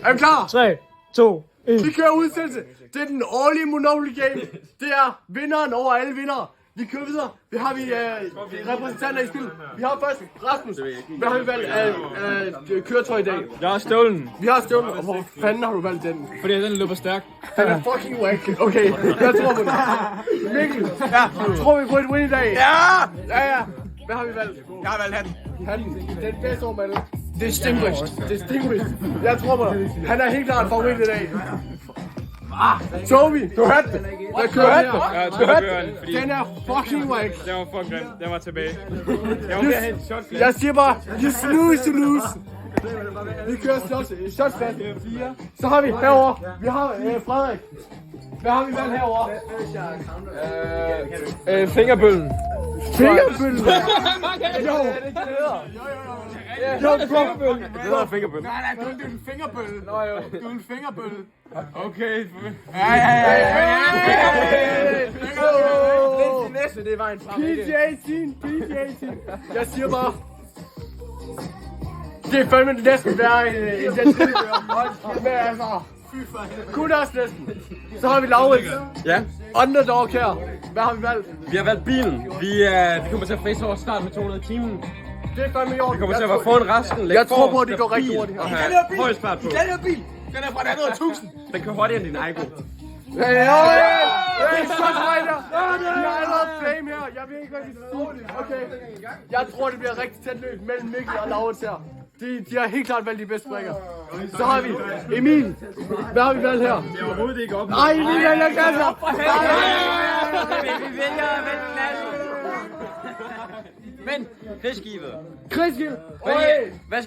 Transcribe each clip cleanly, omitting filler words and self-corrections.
Er vi klar? 3, 2, 1. Vi kører udsendelse. Det er den årlige Monopoly Game. Det er vinderen over alle vindere. Vi kører videre. Vi har repræsentanter i spil. Vi har først Rasmus. Hvad har vi valgt af køretøj i dag? Jeg har stjålen, Vi har stjålen. Og hvor fanden har du valgt den? fordi den løber stærkt. Den er fucking whack. Okay, jeg tror på det. Mikkel, tror vi på et win i dag? Ja. Hvad har vi valgt? Jeg har valgt han. Den bedste over med Distinguished. Jeg tror på dig. Han er helt klart favorit i dag. Toby, du hørte det. Hvad kører den? Ja, du hørte den, fordi Den er fucking whack. den var fucking grim. Den var tilbage. Jeg var ved at have en shot. Jeg siger bare, you snooze to lose. Vi kører shotsfast. Så har vi herovre. Vi har Frederik. Hvad har vi valgt herovre? Fingerbøllen. Fingerbøllen. Jo, Fingerbøllen. Det hedder fingerbøllen. Nej, du er en fingerbølle. Nå jo. Du er en fingerbølle. Okay. Det næste, det var en frem. PG-18. Jeg siger bare. Det er fandme næsten værre end den tilbør. Men altså, kun også næsten. Så har vi Laurits. Ja, Underdog her. Hvad har vi valgt? vi har valgt bilen. Vi kommer til at face over start med 200 timen. Det er fandme i orden. Vi kommer til at være foran resten. Jeg tror på, at det går rigtig hurtigt. Højst fart på. Den her bil, den er fra et andet 1000. Den kører hurtigere end din Aigo. Hey, så fighter! Jeg har allerede flame her. Jeg ved ikke, hvad vi siger. Okay. Jeg tror, det bliver rigtig tæt løb mellem Mikkel og Laurits her. De har helt klart valgt de bedste brækker. Så har vi Emil. Hvad har vi valgt her? Det er overhovedet ikke op. Nej, Emil vælger klasser! Vi vælger at vælge klasse. Men, krigsskibet. Krigsgild! Hvad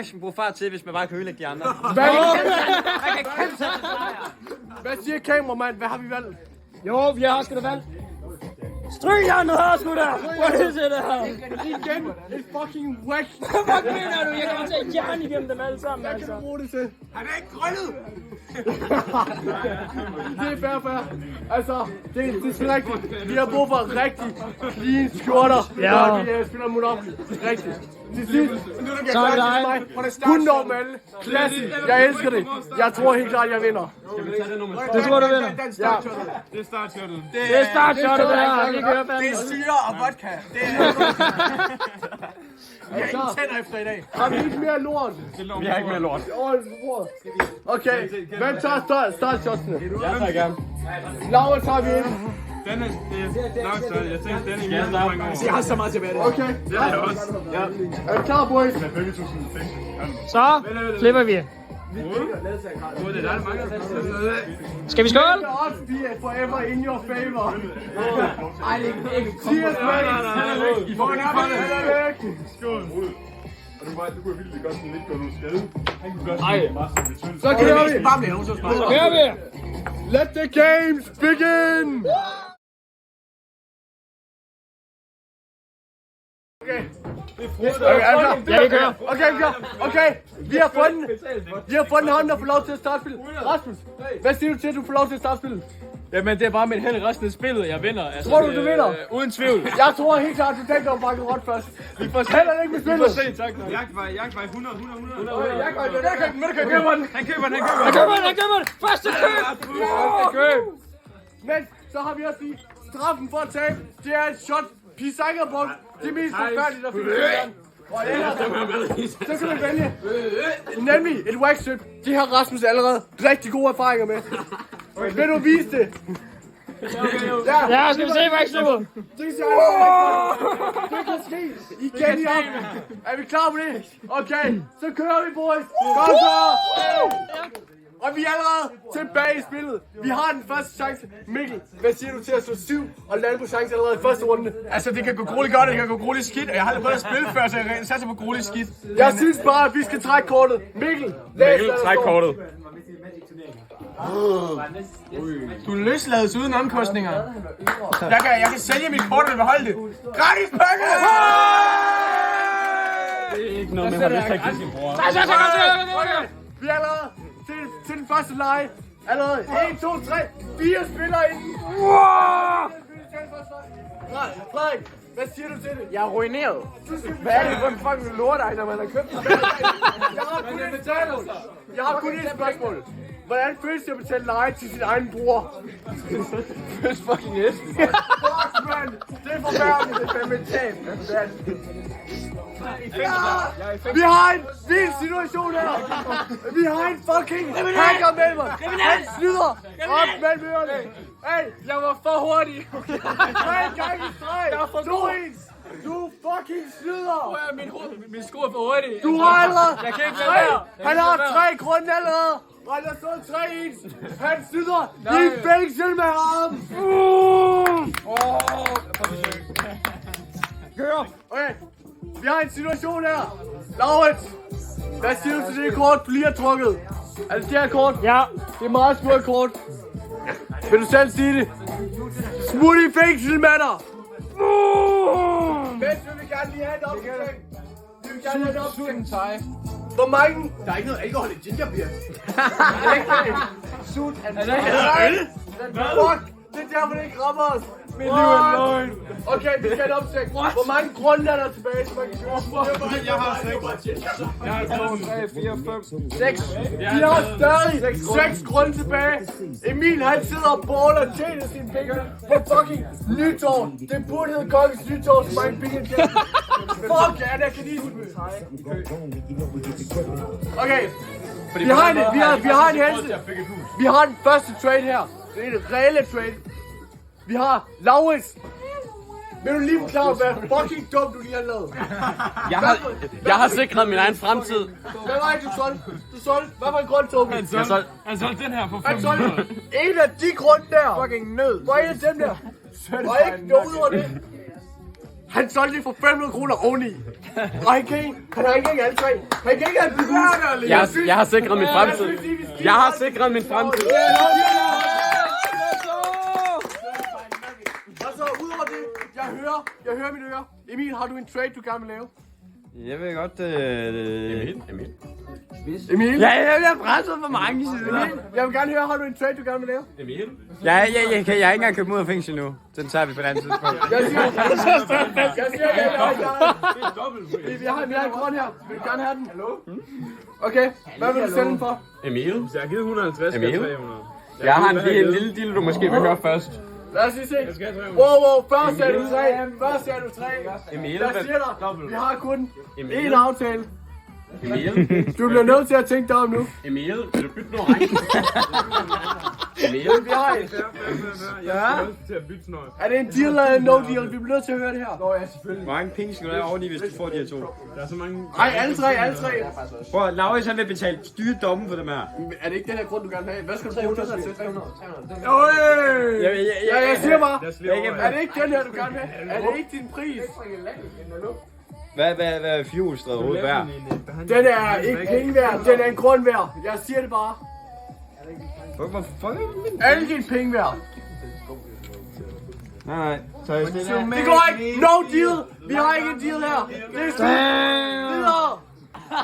skal vi bruge fart til, hvis man bare kan ødelægge de andre? Hvad, Man kan kæmpe sig til sejr. hvad siger kameramand? Hvad har vi valgt? Jo, vi har sgu da valgt. Stryg hjernet her, sgu da! What is it her? Igen, et fucking whack. Hvad mener du? Jeg kommer til at jern igennem dem alle sammen, Hvad kan altså. du bruge det til? Han er ikke grønnet. Det er fair. Altså, det er sgu rigtigt. Vi har brug for rigtig clean skjorter, når vi spiller Monopoly. Rigtigt. Til sidst, Så er det dig. kun normale, klassisk. Jeg elsker det. Jeg tror helt klart, jeg vinder. Det tror du vinder. Ja. Det er startshottet. Det er startshottet, det her. Det kører fandme. Det er syre og vodka. Det er jeg er ikke tænder efter i dag. Har vi ikke mere lort? Vi har ikke mere lort. Okay, hvem tager startshotsene? Jeg tager gerne. Laura tager vi ind. Den er nok så. Jeg tænkte, den er mere mange år. Jeg har så meget tilbage. Okay, Det er jeg også. er du klar, boys? Så klipper vi. Det er der mange. Skal vi skåle? Odds be forever in your favor. Cheers, mate. I får en arbejde. Så kører vi. Bare med nogen, så spørger. Kører vi? Let the games begin. Okay. Ja, vi kører. Okay. Vi har fundet ham, der får lov til at starte spillet. Rasmus, hvad siger du til, at du får lov til at starte spillet? Jamen, det er bare mit held resten af spillet, jeg vinder. Altså, Tror du vinder? Uden tvivl. Jeg tror helt klart, du tænker om bakke råt først. Vi får heller ikke med spillet. Se, tak. Jagtvej 100. Han køber den. Første køb. Men så har vi også lige straffen for at tabe. Det er et shot. Pisangerbold. Det er mest forfærdeligt, der findes i verden. Og ellers, så kan man vælge. Nemlig et wax-strip. Det har Rasmus allerede rigtig gode erfaringer med. Vil du vise det? Ja, skal vi se, hvad jeg Det kan ske igen i aften. Er vi klar på det? Okay, så kører vi, boys. Kom så! Og vi er allerede tilbage i spillet. Vi har den første chance. Mikkel, hvad siger du til at slå 7 og lande på chance allerede i første runde? Altså, det kan gå grueligt godt, det kan gå grueligt skidt, og jeg har aldrig prøvet at spille før, så jeg satser på grueligt skidt. Jeg synes bare, at vi skal trække kortet. Mikkel, Træk kortet. Du løslades uden omkostninger. Jeg kan sælge mit kort og beholde det. Gratis penge! Det er ikke noget, man har lyst til at give sin bror. Okay, vi er allerede til den første leje. Allerede 1, 2, 3, 4 spillere inden. Frederik, hvad siger du til det? Jeg er ruineret. Hvad er det for en fucking lortej, når man har købt det? Jeg har kun et spørgsmål. Hvordan føles det at betale leje til sin egen bror? Føles fucking næsten. Fuck, man! Det er forfærdeligt, det er fandme et tab. Vi har en vild situation her! Vi har en fucking hacker med mig! Han snyder! Op mellem ørerne! Hey, Jeg var for hurtig. 3 gange i streg! Du fucking snyder! Min sko er for hurtig. Du har allerede... Jeg kan ikke lade være. Han har 3 grunde allerede! Og han har stået 3-1! Han snyder! I fængsel med ham! Kør! Okay, vi har en situation her. Laurits, hvad siger du til det kort, du lige har trukket? Er det det her kort? Ja. Det er meget smurt kort. Vil du selv sige det? Smut i fængsel med dig! Vent, vi vil gerne lige have et opsæt. Vi vil gerne have et opsæt. Hvor mange? Der er ikke noget alkohol i gingerbeer. Sut. Fuck! Det er derfor, det ikke rammer os. Mit liv er løgn. Okay, vi skal have et opsæt. Hvor mange grunde er der tilbage, så man kan køre? Jeg har 6. Vi har stadig 6 grunde tilbage. Emil, han sidder og baller og tjener sine penge på fucking nytår. Det burde hedde Kongens Nytår, så mange penge kan. Fuck, ja, der kan lide. Okay, vi har en helse. Vi har den første trade her. Det er en reelle trade. Vi har Laurits. Vil du lige forklare, hvad fucking dumt du lige har lavet? Jeg har sikret min egen fremtid. Hvad var det, du solgte? Du solgte? Hvad var en grund, Tobi? Jeg solgte den her for Han solgte en af de grunde der. Fucking nød. Hvor er en af dem der? Og ikke noget ud over det. Han solgte det for 500 kroner oveni. Og han har ikke alle 3. Han kan ikke have bevis. Jeg har sikret min fremtid. Jeg har sikret min fremtid. Og så udover det, jeg hører mine ører. Emil, har du en trade, du gerne vil lave? Jeg vil godt... Emil? Ja, jeg bliver presset for mange sider. Emil, jeg vil gerne høre, har du en trade, du gerne vil lave? Jeg har ikke engang købt mig ud af fængsel nu. Den tager vi på et andet tidspunkt. Jeg siger, vi har en grund her. Vil du gerne have den? Hallo? Okay, hvad vil du sælge den for? Emil? Jeg har givet 150 Emil? 300. Jeg har en lille deal, du måske vil høre først. Lad os lige se. Wow, først er du 3. Emil? Jeg siger dig, vi har kun én aftale. Emil? Du bliver nødt til at tænke dig om nu. Emil? Vil du bytte nogle ring? Emil? Vi har en. Til at bytte sådan noget. Er det en deal eller en no deal? Vi bliver nødt til at høre det her. Nå ja, selvfølgelig. Hvor mange penge skal du have oveni, hvis du får de her to? Der er så mange... Nej, alle tre. Prøv at Laurits han vil betale dyre domme for dem her. Er det ikke den her grund, du gerne vil have? Hvad skal du bruge 300 til? 300. Jeg siger bare. Er det ikke den her, du gerne vil have? Er det ikke din pris? Hvad er fjolstrædet overhovedet værd? Den er ikke penge værd. Den er en grund værd. Jeg siger det bare. Hvorfor? Alle dine penge værd. Nej. Så jeg skal Det går ikke. No deal. Vi har ikke en deal her. Det er slut. Videre. Det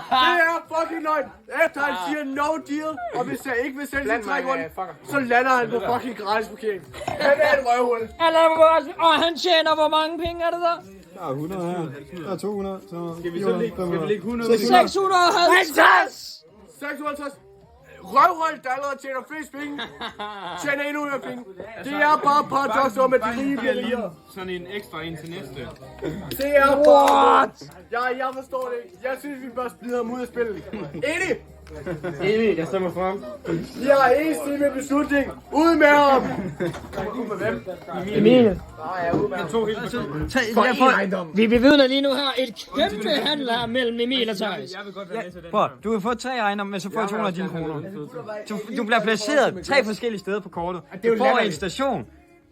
er fucking løgn. Efter han siger no deal, og hvis jeg ikke vil sælge sin 3 grunde, så lander han på fucking gratis parkering. Han er et røvhul. Og han tjener hvor mange penge er det der? Der er 100 her. Der er 200. Så Skal vi så lægge 100? 650! 650. Røvhul, der allerede tjener flest penge. Tjener endnu mere penge. Det er bare paradoks om, at de rige bliver rigere. Sådan en ekstra en til næste. Det er bare... Jeg forstår det ikke. Jeg synes, vi bør smide ham ud af spillet. Enig? Enig, jeg stemmer for ham. Vi har enstemmig beslutning. Ud med ham! Ud med hvem? Emil. Vi bevidner lige nu her et kæmpe handel her mellem Emil og Thijs. Prøv, du kan få 3 ejendomme, men så får jeg 200 af dine kroner. Du bliver placeret 3 forskellige steder på kortet. Du får en station.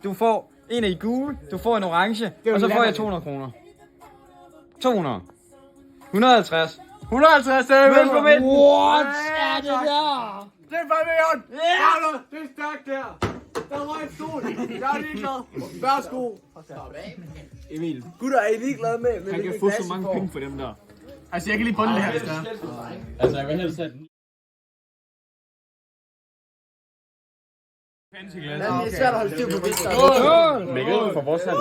Du får en af i gule, du får en orange, og så får jeg 200 kroner. 200. 150. 150, det er Mødes på midten. What er det der? Det er fandme Jørgen! Yeah. Det er stærkt der! Der var en stol! Jeg er ligeglad! Værsgo! Emil, Gutter, er I ligeglade med han kan få så mange penge for dem der. Altså, jeg kan lige bunde det her, hvis der er. Altså, jeg vil helst have den. Det er svært at holde styr på visker. Mikkel for vores hand.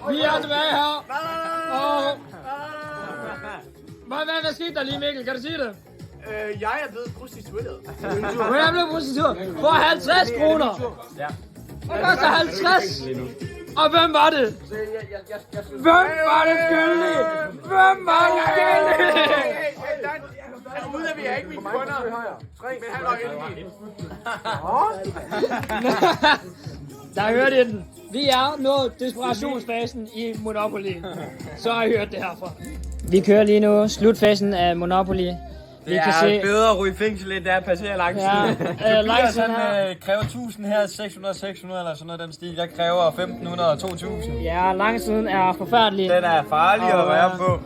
Vi er tilbage her. Og... Hvad skete der lige, Mikkel? Kan du sige det? Jeg er blevet prostitueret. Hvordan er blevet prostitueret? For 50 kroner. Ja. Hvad koster 50? Og hvem var det? Hvem var det skyldig? Hvem var det skyldig? Ud af vi er ikke mine kunder. Men han var endelig. Der hørte I den. Vi er nået desperationsfasen i Monopoly. Så har I hørt det herfra. Vi kører lige nu slutfasen af Monopoly. Vi Det kan er se... bedre at ryge fængsel, end det er at passere lang tid. Ja, lang tid han kræver 1000 her, 600, 600 eller sådan noget den stil. Jeg kræver 1500 og 2000. Ja, langsiden er forfærdelig. Den er farlig at være på.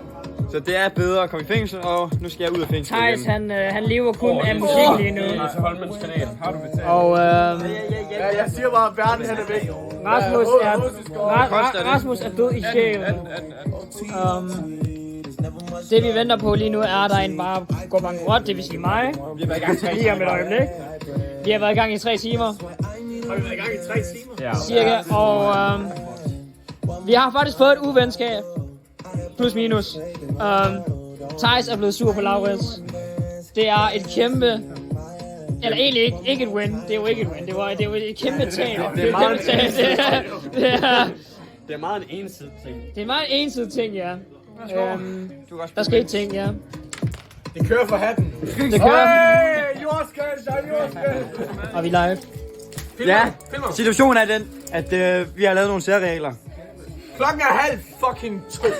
Så det er bedre at komme i fængsel, og nu skal jeg ud af fængsel igen. Thijs, han lever kun af musik lige nu. Holmens kanal. Har du betalt? Og Jeg siger bare, at verden han er væk. Rasmus er død i sjælen. Det vi venter på lige nu er, at der en bare går bankrot, det vil sige mig. Vi har været i gang lige om et øjeblik. Vi har været i gang i 3 timer. Har vi været i gang i 3 timer? Ja. Cirka, og vi har faktisk fået et uvenskab. Plus minus. Thijs er blevet sur på Laurits. Det er et kæmpe... Eller egentlig ikke et win. Det er jo ikke et win. Det var et kæmpe tab. Det Det er meget en ensidig ting. Det er meget en ensidig ting, ja. Der skete ting, ja. Det kører for hatten. Det kører. Hey, jordskæld, der er jordskæld. Og vi er live. Ja, situationen er den, at vi har lavet nogle særregler. Klokken er 1:30.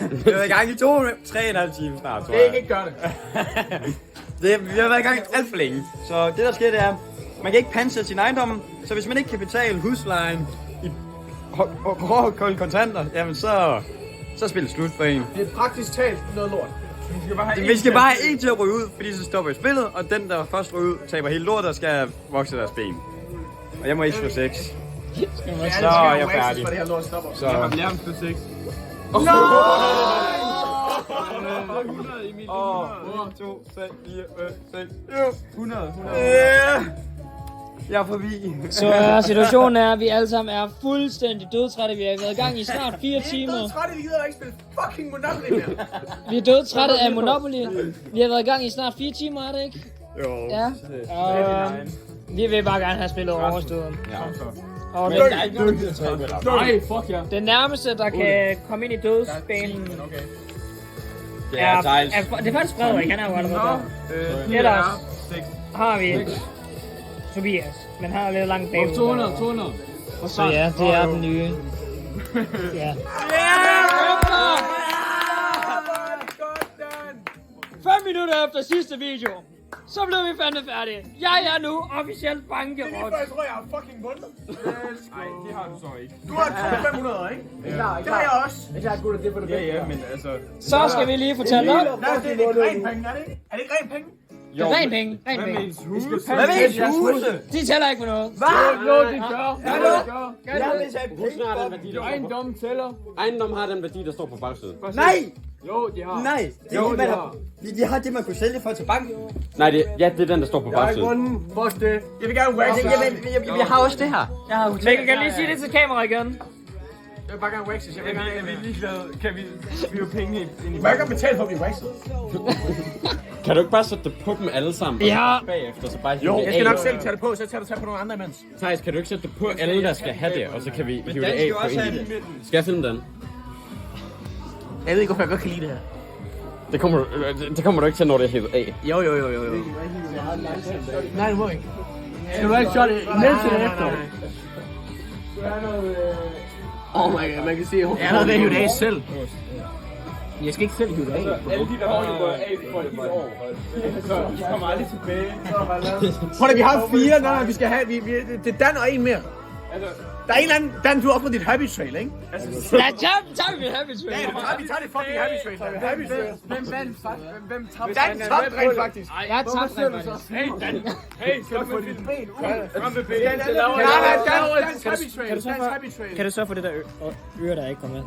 Vi har været i gang i 3,5 timer snart, tror Det jeg. er ikke gøre det. Vi har været i gang alt for længe. Så det der sker, det er, man kan ikke pansætte sin ejendom. Så hvis man ikke kan betale huslejen i kolde kontanter, jamen så spiller det slut for en. Det er praktisk talt noget lort. Vi skal bare have en til at ryge ud, fordi så stopper i spillet, og den der først ryger ud, taber hele lortet og skal vokse deres ben. Og jeg må ikke slå 6. Så er jeg færdig. Det her lort stopper. Så... Jeg har lært på 6. Åh, 1, 2, 3, 4, 5, 6, 100. Jeg er forbi. Så situationen er, at vi alle sammen er fuldstændig dødtrætte. Vi har været i gang i snart 4 timer. Jeg er træt, vi gider ikke spille fucking Monopoly mere. Vi er dødtrætte af Monopoly. Vi har været i gang i snart 4 timer, er det ikke? Jo. Ja. Og vi vil bare gerne have spillet overstået. Og Nej, fuck ja. den nærmeste, der kan komme ind i dødsbanen, Det er Thijs. det er faktisk Frederik, han er jo allerede der. Ellers har vi Tobias, men han er lidt langt bagud. 200. Så ja, det er den nye. Ja. 5 minutter efter sidste video, så blev vi fandme færdige. Jeg er nu officielt bankerot. Jeg tror, jeg har fucking vundet. Nej, det har du så ikke. Du har 500, ikke? Det har jeg også. Ja, men altså... Så skal vi lige fortælle op. Nej, det er ikke ren penge, er det ikke? Er det ikke ren penge? Det er ren penge, ren penge. Hvad med ens huse? De tæller ikke på noget. Jo, det gør. Husen har den værdi, der Ejendom tæller. Ejendom har den værdi, der står på bagsiden. Nej! Jo, de har. Nej! De har det, man kunne sælge for til banken. Nej, det er den, der står på Jeg har ikke bagsiden. vundet. Fuck det. Jeg vil gerne wax. Jeg har også det her. Jeg har Mikkel, kan lige sige det til kameraet igen? Jeg vil bare gerne waxes. Jeg vil gerne... Er vi ligeglade? Kan vi jo penge ind i... Må jeg ikke betale for at blive waxet? Kan du ikke bare sætte det på dem alle sammen? Ja. Bagefter, så bare Jo, hive jeg det skal af. nok selv tage det på, så tager du tage på nogle andre imens. Thijs, kan du ikke sætte det på alle, der skal have det, og så kan vi hive det Dan af skal jo på også en. have det. Skal jeg filme den? Jeg ved ikke, hvorfor jeg godt kan lide det her. Det kommer du ikke til, når det er hævet af. Jo. Nej, du må ikke. Skal du ikke shot imens eller efter? Oh my god, man kan se, jeg er ved at hive det af selv. Jeg skal ikke selv hive det af. Alle de der har jo gået af, for det hele år. Så de kommer aldrig tilbage. Prøv da, vi har 4, nej, vi skal have, det er Dan og en mere. Altså, Der er en eller anden, Dan, du er oppe på dit happy trail, ikke? Ja, tager vi happy trail. Ja, vi tager det fucking happy trail. Happy trail. Hvem tabte? Dan tabte rent faktisk. Jeg tabte rent faktisk. Hey, Dan. Hey, skal du få dit ben ud? Kom med ben. Kan du så få det der øre, der ikke kommer med?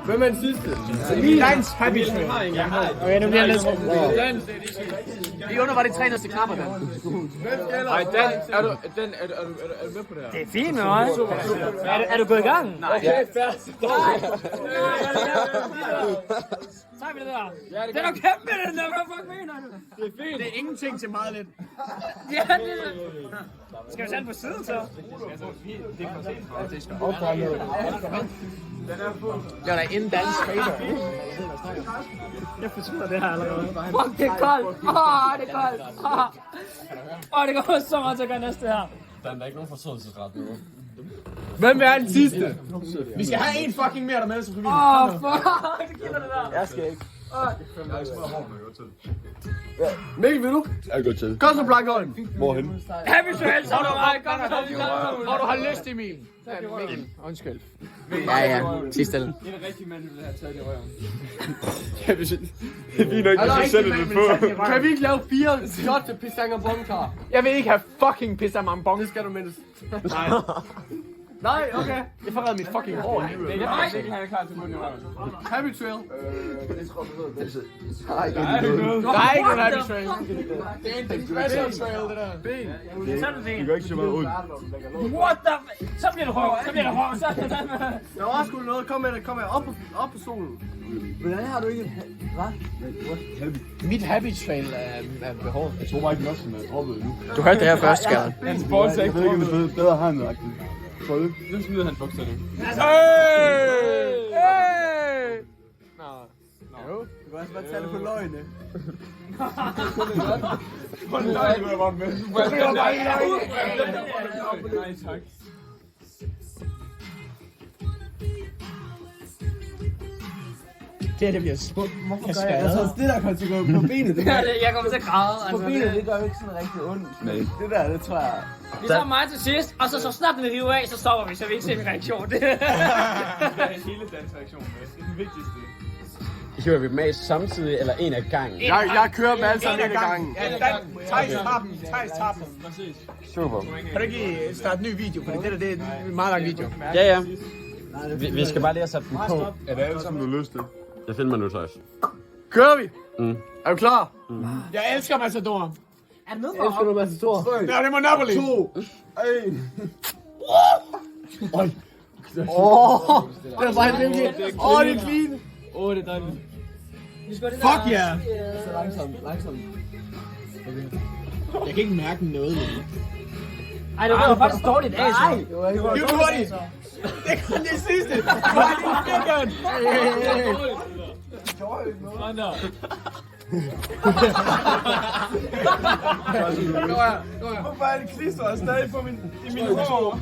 Hvem er den sidste? Dans happy trail. Okay, nu bliver jeg lidt... Vi under var det 3 næste knapper, Dan. Ej, Dan, er du med på det her? Det er fint med mig. Er du gået i gang? Nej. Okay, fair. Tager vi det der? Det er jo kæmpe, den der. Hvad fuck mener du? Det er fint. Det er ingenting til meget lidt. Ja, det er... Skal vi sætte på siden så? Jeg er da en dansk fader. Jeg fortryder det her allerede. Fuck, det er koldt. Det er koldt. Det går så meget til at gøre næste her. Der er ikke nogen fortrydelsesret nu. Hvem er den sidste? Vi skal have en fucking mere der med, så kan vi... Fuck. Det kilder det der. Jeg skal ikke. Mikkel, vil du? Jeg går til. Kom så, Blankholm. Hvorhen? Happy trail, så er du mig. Kom så. Hvor du har lyst, Emil. Mikkel, undskyld. Ja, sidste ende. Det er en rigtig mand, der vil have taget det i røven. Det er fint nok, hvis du sætter det på. Kan vi ikke lave 4 shots til Pistanger Bongkar? Jeg vil ikke have fucking pisse af mig en bong. Det skal du mindst. Nej, okay. Jeg får reddet mit fucking hår. Det er ikke, han er klar til munden i røven. Happy trail. Der er ikke nogen happy trail. Det er en special trail, det der. Ben. Så er det Det gør ikke så meget ondt. What the... Så bliver det hårdt. Så bliver det hårdt. Så er det Der var sgu noget. Kom med det. Kom med. Op på stolen. Hvordan har du ikke... Hvad? Mit happy trail er behåret. Jeg tror bare ikke nok, som er droppet nu. Du hørte det her først, Skade. Hans balls er Jeg ikke ved ikke, om det er bedre har han lagt det. Nu smider han bukserne. Du kan også bare tage det på løgne. Nej, tak. Det bliver smukt. Hvorfor gør jeg det? Det der kommer til at gå på benet, det Jeg kommer til at græde. på benet, det gør jo ikke sådan rigtig ondt. Nej. Det der, det tror jeg... Vi tager mig til sidst, og så snart den river af, så stopper vi, så vi ikke ser min reaktion. Det er hele dans reaktion med. Det er den vigtigste. Hiver vi dem af samtidig, eller en af gangen? Jeg kører dem alle sammen en af gangen. Thijs tager dem. Thijs tager dem. Super. Kan du ikke starte en ny video? Fordi det er en meget lang video. Ja. Vi skal bare lige have sat dem på. Er det alle sammen, du har lyst til? Jeg filmer nu, Thijs. Kører vi? Mm. Er du klar? Jeg elsker Matador. Er det noget Elsker du Matador? Ja, det er Monopoly. 2, 1. Det er bare en lille... det er clean. Det er dejligt. Fuck yeah. Så langsomt. Jeg kan ikke mærke noget lige. Ej, det var faktisk dårligt i dag, så. Det var ikke Det er hurtigt. Det er kun det sidste. Sådan der. Hvorfor er det klister stadig på min hår?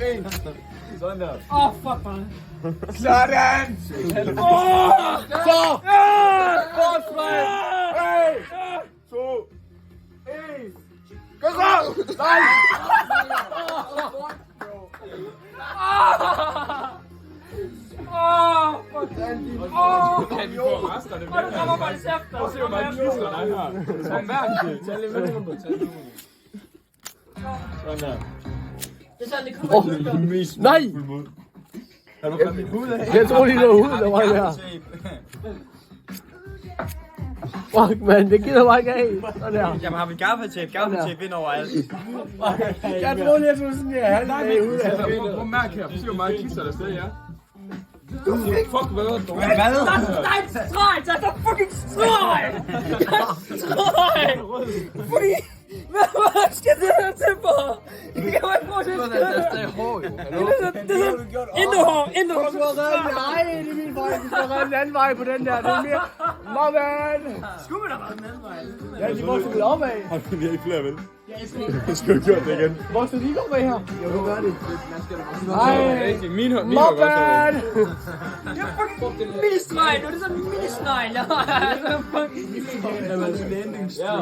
Sådan der. Fuck mig. Sådan. Så! Godt, Frederik! 2, 1! Gå så! Nej! Kan vi få resten af det med? Der kommer bare en sæft, der Se, hvor meget klister der er her. Som hver. Tag lige med rundt. Sådan der. Det er sådan, det kommer ud. Nej! har du fået min hud af? Jeg tror lige, det var hud, der var det her. Fuck, man, det gider mig ikke af. Sådan der. Jamen har vi gaffatape ind over alt. Jeg tror lige, at du sådan her halvdag ud af. Prøv at mærke her. Se, hvor meget klister der stadig er. Fuck, hvad? Hvad? Nej, streg! Der er fucking streg! Streg! Fordi... Hvad skal det her til for? Jeg kan jo ikke bruge det. Det er sådan inderhår. Du har reddet min ej, det er min vej. Du har reddet en anden vej på den der. Det er mere... Nå, man! Skulle man da redde den anden vej? Ja, de voksede vel opad. Har du ikke flere, vel? Jeg skal jo gjort det igen. Voksede de ikke opad her? Jo, du gør det. Nej, min hår Nå, man! Det er fucking mini-streg. Det er sådan en mini-streg. Ja.